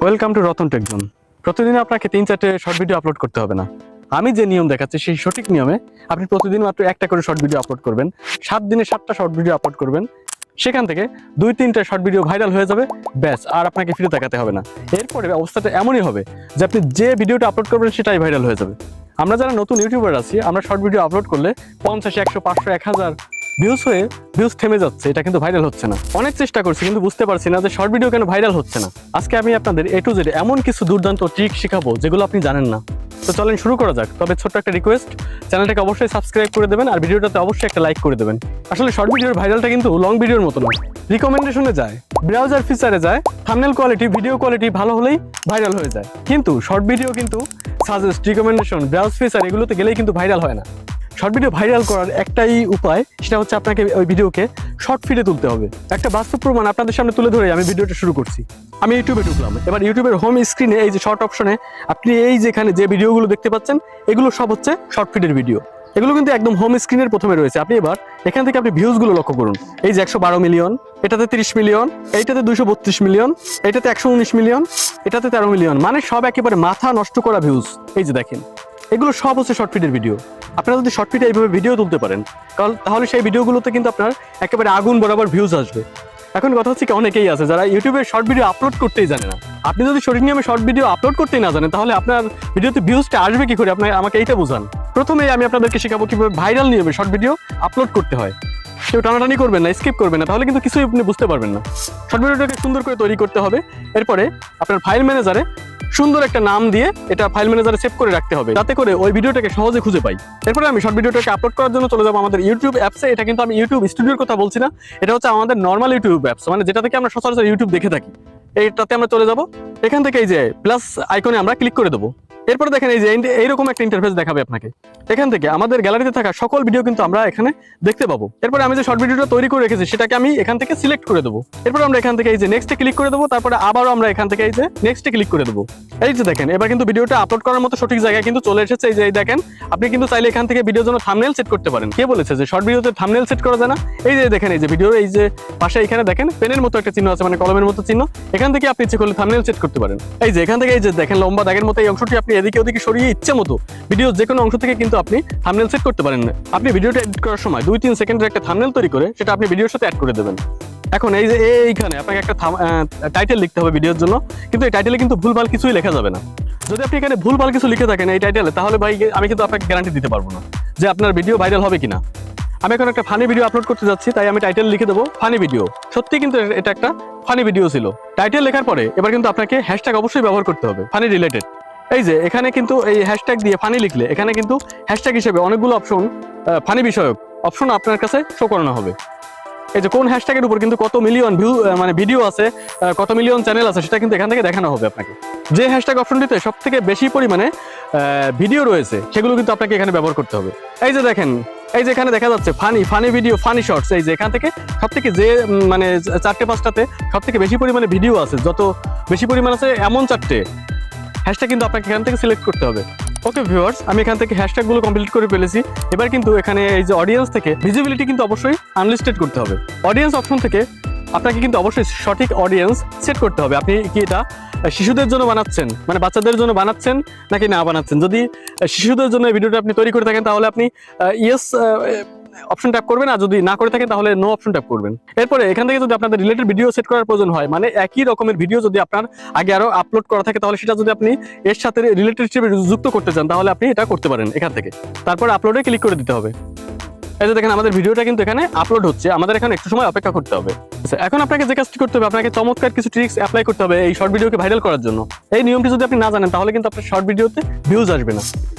Welcome to Ratan tech zone. প্রতিদিন আপনাকে 3-4টে short video upload করতে হবে না। আমি যে নিয়ম দেখাচ্ছি সেই সঠিক নিয়মে আপনি প্রতিদিন মাত্র একটা করে শর্ট ভিডিও আপলোড করবেন। 7 দিনে 7টা শর্ট ভিডিও আপলোড করবেন। সেখান থেকে 2-3টা শর্ট ভিডিও ভাইরাল হয়ে যাবে, ব্যাস আর আপনাকে ফিরে তাকাতে হবে না। এরপরে অবস্থাটা এমনই হবে যে আপনি যে ভিডিওটা আপলোড করবেন সেটাই ভাইরাল হয়ে যাবে। আমরা যারা নতুন ইউটিউবার আছি, আমরা শর্ট ভিডিও আপলোড করলে 50, 100, 500, 1000 ভিউজ থেমে যাচ্ছে, এটা কিন্তু ভাইরাল হচ্ছে না। অনেক চেষ্টা করছি কিন্তু বুঝতে পারছি না যে শর্ট ভিডিও কেন ভাইরাল হচ্ছে না। আজকে আমি আপনাদের A to Z এমন কিছু দুর্দান্ত ট্রিক শেখাবো যেগুলো আপনি জানেন না। তো চলেন শুরু করা যাক। তবে ছোট্ট একটা রিকোয়েস্ট, চ্যানেলটাকে অবশ্যই সাবস্ক্রাইব করে দেবেন আর ভিডিওটাতে অবশ্যই একটা লাইক করে দেবেন। আসলে শর্ট ভিডিওর ভাইরালটা কিন্তু লং ভিডিওর মতো নয়, রিকমেন্ডেশনে যায়, ব্রাউজার ফিচারে যায়, থাম্বনেল কোয়ালিটি, ভিডিও কোয়ালিটি ভালো হলেই ভাইরাল হয়ে যায়। কিন্তু শর্ট ভিডিও কিন্তু সাজেস্ট, রিকমেন্ডেশন, ব্রাউজ ফিচার এগুলোতে গেলেই কিন্তু ভাইরাল হয় না। শর্ট ভিডিও ভাইরাল করার একটাই উপায়, সেটা হচ্ছে আপনাকে ওই ভিডিওকে শর্ট ফিডে তুলতে হবে। একটা বাস্তব প্রমাণ আপনাদের সামনে তুলে ধরে আমি ভিডিওটা শুরু করছি। আমি ইউটিউবে ঢুকলাম। এবার ইউটিউবের হোম স্ক্রিনে এই যে শর্ট অপশনে আপনি এই যেখানে যে ভিডিওগুলো দেখতে পাচ্ছেন, এগুলো সব হচ্ছে শর্ট ফিডের ভিডিও। এগুলো কিন্তু একদম হোম স্ক্রিনের প্রথমে রয়েছে। আপনি এবার এখান থেকে আপনি ভিউজগুলো লক্ষ্য করুন। এই যে 112 মিলিয়ন, এটাতে 30 মিলিয়ন, এইটাতে 232 মিলিয়ন, এটাতে 119 মিলিয়ন, এটাতে 13 মিলিয়ন, মানে সব একেবারে মাথা নষ্ট করা ভিউজ। এই যে দেখেন, এগুলো সব হচ্ছে শর্ট ফিডের ভিডিও। আপনারা যদি শর্ট ফিডে এইভাবে ভিডিও তুলতে পারেন তাহলে সেই ভিডিওগুলোতে কিন্তু আপনার একেবারে আগুন বরাবর ভিউজ আসবে। এখন কথা হচ্ছে কি, অনেকেই আছে যারা ইউটিউবে শর্ট ভিডিও আপলোড করতেই জানে না। আপনি যদি সঠিক নিয়মে শর্ট ভিডিও আপলোড করতেই না জানেন, তাহলে আপনার ভিডিওতে ভিউজটা আসবে কি করে? আমাকে এইটা বুঝান। প্রথমেই আমি আপনাদেরকে শেখাবো কিভাবে ভাইরাল নিয়মে শর্ট ভিডিও আপলোড করতে হয়। কেউ টানাটানি করবেন না, স্কিপ করবেন না, তাহলে কিন্তু কিছুই আপনি বুঝতে পারবেন না। শর্ট ভিডিওটাকে সুন্দর করে তৈরি করতে হবে। এরপরে আপনার ফাইল ম্যানেজারে সুন্দর একটা নাম দিয়ে এটা ফাইল ম্যানেজারে সেভ করে রাখতে হবে, যাতে করে ওই ভিডিওটাকে সহজে খুঁজে পাই। এরপরে আমি শর্ট ভিডিওটাকে আপলোড করার জন্য চলে যাবো আমাদের ইউটিউব অ্যাপসে। এটা কিন্তু আমি ইউটিউব স্টুডিওর কথা বলছি না, এটা হচ্ছে আমাদের নর্মাল ইউটিউব অ্যাপস, মানে যেটা থেকে আমরা সচরাচর ইউটিউব দেখে থাকি। এইটাতে আমরা চলে যাব। এখান থেকে এই যে প্লাস আইকনে আমরা ক্লিক করে দেবো। এরপরে দেখেন এই যে এইরকম একটা ইন্টারফেস দেখাবে আপনাকে। এখান থেকে আমাদের গ্যালারিতে থাকা সকল ভিডিও কিন্তু আমরা এখানে দেখতে পাবো। এরপরে আমি যে শর্ট ভিডিওটা তৈরি করে রেখেছি সেটাকে আমি এখান থেকে সিলেক্ট করে দেবো। এরপর আমরা এখান থেকে এই যে নেক্সটে ক্লিক করে দেবো। তারপরে আবারও আমরা এখান থেকে এই যে নেক্সটে ক্লিক করে দেবো। এই যে দেখেন, এবার কিন্তু ভিডিওটা আপলোড করার মতো সঠিক জায়গায় কিন্তু চলে এসেছে। এই যে দেখেন, আপনি কিন্তু চাইলে এখান থেকে ভিডিওর জন্য থাম্বনেল সেট করতে পারেন। কে বলেছে যে শর্ট ভিডিওতে থাম্বনেল সেট করা যায় না? এই যে দেখেন, এই যে ভিডিওর এই যে পাশে এখানে দেখেন পেনের মতো একটা চিহ্ন আছে, মানে কলমের মতো চিহ্ন। এখান থেকে আপনি ইচ্ছে করলে থাম্বনেল সেট করতে পারেন। এই যে এখান থেকে এই যে দেখেন লম্বা দাগের মতো এই অংশটি আপনি এদিকে ওদিকে সরিয়ে ইচ্ছে মতো ভিডিও যে কোনো অংশ থেকে কিন্তু আপনি থাম্বনেল সেট করতে পারেন। আপনি ভিডিওটা এডিট করার সময় 2-3 সেকেন্ডের একটা থাম্বনেল তৈরি করে সেটা আপনি ভিডিওর সাথে অ্যাড করে দেবেন। এখন এই যে এইখানে আপনাকে একটা টাইটেল লিখতে হবে ভিডিওর জন্য, কিন্তু এই টাইটেলে কিন্তু ভুলভাল কিছুই লেখা যাবে না। যদি আপনি এখানে ভুলভাল কিছু লিখে থাকেন এই টাইটেলে, তাহলে ভাই আমি কিন্তু আপনাকে গ্যারান্টি দিতে পারবো না যে আপনার ভিডিও ভাইরাল হবে কিনা। আমি এখন একটা ফানি ভিডিও আপলোড করতে যাচ্ছি, তাই আমি টাইটেল লিখে দেবো ফানি ভিডিও। সত্যি কিন্তু এটা একটা ফানি ভিডিও ছিল। টাইটেল লেখার পরে এবার কিন্তু আপনাকে হ্যাশট্যাগ অবশ্যই ব্যবহার করতে হবে, ফানি রিলেটেড। এই যে এখানে কিন্তু এই হ্যাশট্যাগ দিয়ে ফানি লিখলে এখানে কিন্তু হ্যাশট্যাগ হিসেবে অনেকগুলো অপশন, ফানি বিষয়ক অপশন আপনার কাছে শো করানো হবে। এই যে কোন হ্যাশট্যাগের উপর কিন্তু কত মিলিয়ন ভিউ মানে ভিডিও আছে, কত মিলিয়ন চ্যানেল আছে, সেটা কিন্তু এখান থেকে দেখানো হবে আপনাকে। যে হ্যাশট্যাগ অপশনটিতে সব থেকে বেশি পরিমাণে ভিডিও রয়েছে সেগুলো কিন্তু আপনাকে এখানে ব্যবহার করতে হবে। এই যে দেখেন, এই যে এখানে দেখা যাচ্ছে ফানি ভিডিও, ফানি শর্টস। এই যে এখান থেকে সব থেকে যে মানে 4-5টাতে সব থেকে বেশি পরিমাণে ভিডিও আছে, যত বেশি পরিমাণ আছে এমন 4টে হ্যাশট্যাগ কিন্তু আপনাকে এখান থেকে সিলেক্ট করতে হবে। ওকে ভিউয়ার্স, আমি এখান থেকে হ্যাশট্যাগুলো কমপ্লিট করে ফেলেছি। এবার কিন্তু এখানে এই যে অডিয়েন্স থেকে ভিজিবিলিটি কিন্তু অবশ্যই আনলিস্টেড করতে হবে। অডিয়েন্স অপশন থেকে আপনাকে কিন্তু অবশ্যই সঠিক অডিয়েন্স সেট করতে হবে। আপনি কি এটা শিশুদের জন্য বানাচ্ছেন, মানে বাচ্চাদের জন্য বানাচ্ছেন নাকি না বানাচ্ছেন? যদি শিশুদের জন্য এই ভিডিওটা আপনি তৈরি করে থাকেন তাহলে আপনি ইয়েস অপশন ট্যাপ করবেন, আর যদি না করে থাকেন তাহলে নো অপশন ট্যাপ করবেন। এরপরে এখান থেকে যদি আপনাদের রিলেটেড ভিডিও সেট করার প্রয়োজন হয়, মানে একই রকমের ভিডিও যদি আপনার আগে আরো আপলোড করা থাকে, তাহলে সেটা যদি আপনি এর সাথে রিলেটেড হিসেবে যুক্ত করতে চান তাহলে আপনি এটা করতে পারেন এখান থেকে। তারপর আপলোডে ক্লিক করে দিতে হবে। এই যে দেখেন আমাদের ভিডিওটা কিন্তু এখানে আপলোড হচ্ছে, আমাদের এখানে একটু সময় অপেক্ষা করতে হবে। এখন আপনাকে যে কাজটি করতে হবে, আপনাকে চমৎকার কিছু ট্রিক্স অ্যাপ্লাই করতে হবে এই শর্ট ভিডিওকে ভাইরাল করার জন্য। এই নিয়মটি যদি আপনি না জানেন তাহলে কিন্তু আপনার শর্ট ভিডিওতে ভিউজ আসবে না।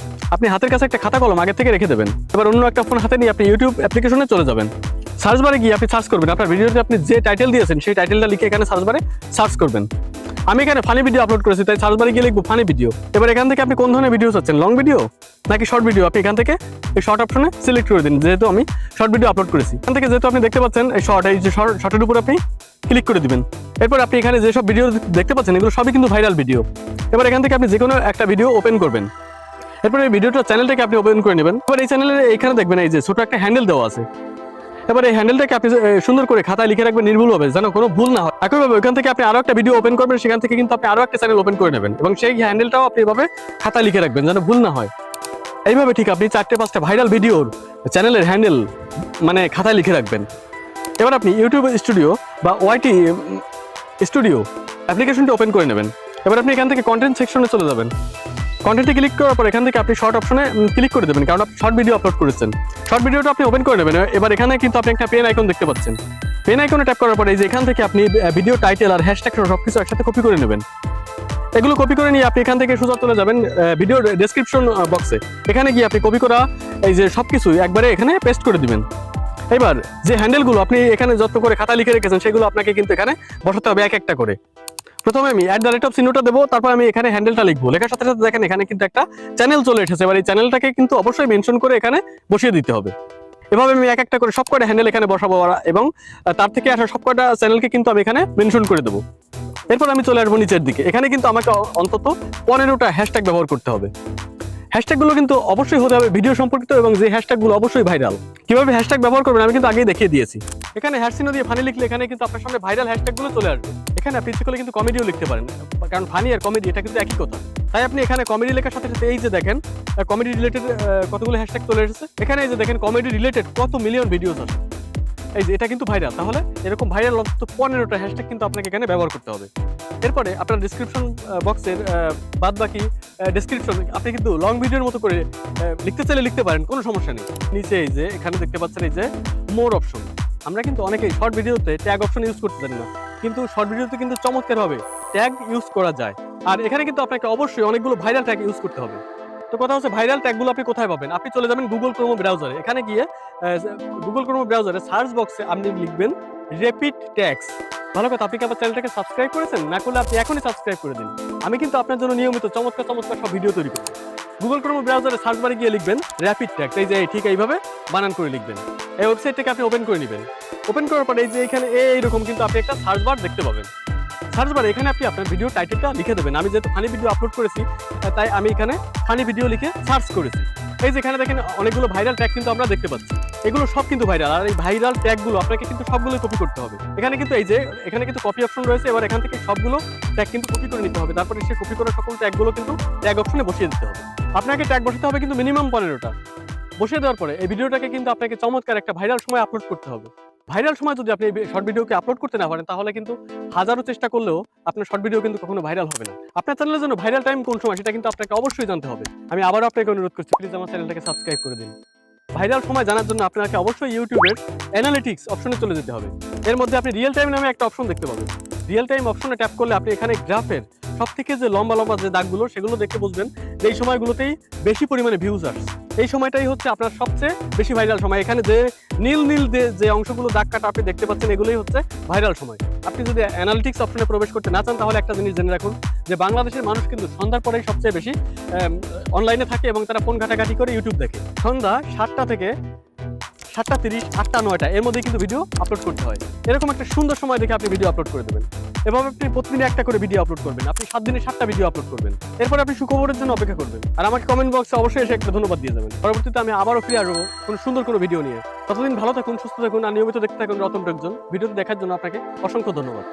আপনি হাতের কাছে একটা খাতা কলম আগে থেকে রেখে দেবেন। এবার অন্য একটা ফোন হাতে নিয়ে আপনি ইউটিউব অ্যাপ্লিকেশনে চলে যাবেন। সার্চ বারে গিয়ে আপনি সার্চ করবেন আপনার ভিডিওতে আপনি যে টাইটেল দিয়েছেন সেই টাইটেলটা লিখে এখানে সার্চ বারে সার্চ করবেন। আমি এখানে ফানি ভিডিও আপলোড করেছি, তাই সার্চ বারে গিয়ে লিখবো ফানি ভিডিও। এবার এখান থেকে আপনি কোন ধরনের ভিডিও চাচ্ছেন, লং ভিডিও নাকি শর্ট ভিডিও, আপনি এখান থেকে এই শর্ট অপশনে সিলেক্ট করে দিন। যেহেতু আমি শর্ট ভিডিও আপলোড করেছি, এখান থেকে যেহেতু আপনি দেখতে পাচ্ছেন এই যে শর্টের উপর আপনি ক্লিক করে দিবেন। এরপর আপনি এখানে যেসব ভিডিও দেখতে পাচ্ছেন এগুলো সবই কিন্তু ভাইরাল ভিডিও। এবার এখান থেকে আপনি যে কোনো একটা ভিডিও ওপেন করবেন। এরপর এই ভিডিওটা চ্যানেলটাকে আপনি ওপেন করে নেবেন। এবার এই চ্যানেলের এখানে দেখবেন এই যে ছোট একটা হ্যান্ডেল দেওয়া আছে। এবার এই হ্যান্ডেলটাকে আপনি সুন্দর করে খাতায় লিখে রাখবেন নির্ভুলভাবে, যেন কোনো ভুল না হয়। একইভাবে ওইখান থেকে আপনি আরো একটা ভিডিও ওপেন করবেন, সেখান থেকে কিন্তু আপনি আরো একটা চ্যানেল ওপেন করে নেবেন এবং সেই হ্যান্ডেলটাও আপনি এভাবে খাতায় লিখে রাখবেন যেন ভুল না হয়। এইভাবে ঠিক আপনি 4-5টা ভাইরাল ভিডিওর চ্যানেলের হ্যান্ডেল মানে খাতায় লিখে রাখবেন। এবার আপনি ইউটিউব স্টুডিও বা ওয়াইটি স্টুডিও অ্যাপ্লিকেশনটি ওপেন করে নেবেন। এবার আপনি এখান থেকে কন্টেন্ট সেকশনে চলে যাবেন। কন্টেন্টে ক্লিক করার পর এখান থেকে আপনি শর্ট অপশনে ক্লিক করে দেবেন, কারণ আপনি শর্ট ভিডিও আপলোড করেছেন। শর্ট ভিডিওটা আপনি ওপেন করে নেবেন। এবার এখানে কিন্তু আপনি একটা পেন আইকন দেখতে পাচ্ছেন। পেন আইকনে ট্যাপ করার পরে এই যে এখান থেকে আপনি ভিডিও টাইটেল আর হ্যাশট্যাগ সবকিছু একসাথে কপি করে নেবেন। এগুলো কপি করে নিয়ে আপনি এখান থেকে সোজা চলে যাবেন ভিডিওর ডেসক্রিপশন বক্সে। এখানে গিয়ে আপনি কপি করা এই যে সবকিছু একবারে এখানে পেস্ট করে দিবেন। এবার যে হ্যান্ডেলগুলো আপনি এখানে যত করে খাতা লিখে রেখেছেন সেগুলো আপনাকে কিন্তু এখানে বসাতে হবে এক একটা করে। প্রথমে আমি @চিহ্নটা দেবো, তারপর আমি এখানে হ্যান্ডেলটা লিখবো। লেখার সাথে সাথে দেখেন এখানে কিন্তু একটা চ্যানেল চলে এসেছে। এবার এই চ্যানেলটাকে কিন্তু অবশ্যই মেনশন করে এখানে বসিয়ে দিতে হবে। এভাবে আমি এক একটা করে সবকটা হ্যান্ডেল এখানে বসাবো এবং তার থেকে আসা সবকটা চ্যানেলকে কিন্তু আমি এখানে মেনশন করে দেবো। এরপর আমি চলে আসবো নিচের দিকে। এখানে কিন্তু আমাকে অন্তত 15টা হ্যাশট্যাগ ব্যবহার করতে হবে। হ্যাশট্যাগুলো কিন্তু অবশ্যই হতে হবে ভিডিও সম্পর্কিত এবং যে হ্যাশট্যাগুলো অবশ্যই ভাইরাল। কিভাবে হ্যাশট্যাগ ব্যবহার করবেন আমি কিন্তু আগেই দেখিয়ে দিয়েছি। এখানে হ্যাশচিহ্ন দিয়ে ফানি লিখলে এখানে কিন্তু আপনার সামনে ভাইরাল হ্যাশট্যাগুলো চলে আসবে। এখানে আপনি ইচ্ছে করলে কিন্তু কমেডিও লিখতে পারেন, কারণ ফানি আর কমেডি এটা কিন্তু একই কথা। তাই আপনি এখানে কমেডি লেখার সাথে সাথে এই যে দেখেন কমেডি রিলেটেড কতগুলো হ্যাশট্যাগ চলে এসেছে। এখানে এই যে দেখেন কমেডি রিলেটেড কত মিলিয়ন ভিডিওস আছে। এই যে এটা কিন্তু ভাইরাল। তাহলে এরকম ভাইরাল অন্তত 15টা হ্যাশট্যাগ কিন্তু আপনাকে এখানে ব্যবহার করতে হবে। এরপরে আপনার ডিসক্রিপশন বক্সের বাদ বাকি ডেসক্রিপশন আপনি কিন্তু লং ভিডিওর মতো করে লিখতে চাইলে লিখতে পারেন, কোনো সমস্যা নেই। নিচে এই যে এখানে দেখতে পাচ্ছেন এই যে মোর অপশন। আমরা কিন্তু অনেকেই শর্ট ভিডিওতে ট্যাগ অপশন ইউজ করতে জানি না, কিন্তু শর্ট ভিডিওতে কিন্তু চমৎকারভাবে ট্যাগ ইউজ করা যায়। আর এখানে কিন্তু আপনাকে অবশ্যই অনেকগুলো ভাইরাল ট্যাগ ইউজ করতে হবে। তো কথা হচ্ছে ভাইরাল ট্যাগগুলো আপনি কোথায় পাবেন? আপনি চলে যাবেন গুগল ক্রোম ব্রাউজারে। এখানে গিয়ে গুগল ক্রোম ব্রাউজারে সার্চ বক্সে আপনি লিখবেন র্যাপিড ট্যাগস। ভালো কথা, আপনি কি আমার চ্যানেলটাকে সাবস্ক্রাইব করেছেন? না করলে আপনি এখনই সাবস্ক্রাইব করে দিন। আমি কিন্তু আপনার জন্য নিয়মিত চমৎকার চমৎকার সব ভিডিও তৈরি করি। গুগল ক্রোম ব্রাউজারে সার্চ বারে গিয়ে লিখবেন র্যাপিড ট্যাগস। এই যে ঠিক এইভাবে বানান করে লিখবেন। এই ওয়েবসাইটটাকে আপনি ওপেন করে নেবেন। ওপেন করার পরে এই যে এখানে এইরকম কিন্তু আপনি একটা সার্চ বার দেখতে পাবেন। সার্চ বারে এখানে আপনি আপনার ভিডিও টাইটেলটা লিখে দেবেন। আমি যেহেতু ফানি ভিডিও আপলোড করেছি তাই আমি এখানে ফানি ভিডিও লিখে সার্চ করেছি। এই যে এখানে দেখেন অনেকগুলো ভাইরাল ট্যাগ কিন্তু আমরা দেখতে পাচ্ছি। এগুলো সব কিন্তু ভাইরাল। আর এই ভাইরাল ট্যাগগুলো আপনাকে কিন্তু সবগুলোই কপি করতে হবে। এখানে কিন্তু এই যে এখানে কিন্তু কপি অপশন রয়েছে। এবার এখান থেকে সবগুলো ট্যাগ কিন্তু কপি করে নিতে হবে। তারপরে সেই কপি করা সকল ট্যাগগুলো কিন্তু ট্যাগ অপশনে বসিয়ে দিতে হবে। আপনাকে ট্যাগ বসাতে হবে কিন্তু মিনিমাম 15টা। বসিয়ে দেওয়ার পরে এই ভিডিওটাকে কিন্তু আপনাকে চমৎকার একটা ভাইরাল সময় আপলোড করতে হবে। ভাইরাল সময় যদি আপনি শর্ট ভিডিওকে আপলোড করতে না পারেন তাহলে কিন্তু হাজারো চেষ্টা করলেও আপনার শর্ট ভিডিও কিন্তু কখনো ভাইরাল হবে না। আপনার চ্যানেলের জন্য ভাইরাল টাইম কোন সময় সেটা কিন্তু আপনাকে অবশ্যই জানতে হবে। আমি আবারও আপনাকে অনুরোধ করছি, প্লিজ আমার চ্যানেলটাকে সাবস্ক্রাইব করে দিন। ভাইরাল সময় জানার জন্য আপনাকে অবশ্যই ইউটিউবের অ্যানালিটিক্স অপশনে চলে যেতে হবে। এর মধ্যে আপনি রিয়েল টাইম নামে একটা অপশন দেখতে পাবেন। রিয়েল টাইম অপশনে ট্যাপ করলে আপনি এখানে গ্রাফের সব থেকে যে লম্বা লম্বা যে দাগগুলো সেগুলো দেখে বুঝবেন যে এই সময়গুলোতেই বেশি পরিমাণে ভিউজ আসছে। এই সময়টাই হচ্ছে আপনার সবচেয়ে বেশি ভাইরাল সময়। এখানে যে নীল নীল যে অংশগুলো দাগ কাটা আপনি দেখতে পাচ্ছেন এগুলোই হচ্ছে ভাইরাল সময়। আপনি যদি অ্যানালিটিক্স অপশনে প্রবেশ করতে না চান তাহলে একটা জিনিস জেনে রাখুন যে বাংলাদেশের মানুষ কিন্তু সন্ধ্যার পরেই সবচেয়ে বেশি অনলাইনে থাকে এবং তারা ফোন ঘাটাঘাটি করে ইউটিউব দেখে। সন্ধ্যা 7টা থেকে 7:30, 8টা, 9টা এর মধ্যে কিন্তু ভিডিও আপলোড করতে হয়। এরকম একটা সুন্দর সময় দেখে আপনি ভিডিও আপলোড করে দেবেন। এভাবে আপনি প্রতিদিন একটা করে ভিডিও আপলোড করবেন। আপনি 7 দিনে 7টা ভিডিও আপলোড করবেন। এরপর আপনি সুখবরের জন্য অপেক্ষা করবেন। আর আমাকে কমেন্ট বক্সে অবশ্যই এসে একটা ধন্যবাদ দিয়ে যাবেন। পরবর্তীতে আমি আবারও ফিরে আসবো কোনো সুন্দর কোনো ভিডিও নিয়ে। ততদিন ভালো থাকুন, সুস্থ থাকুন আর নিয়মিত দেখতে থাকুন রতন টেকজন। ভিডিওটি দেখার জন্য আপনাকে অসংখ্য ধন্যবাদ।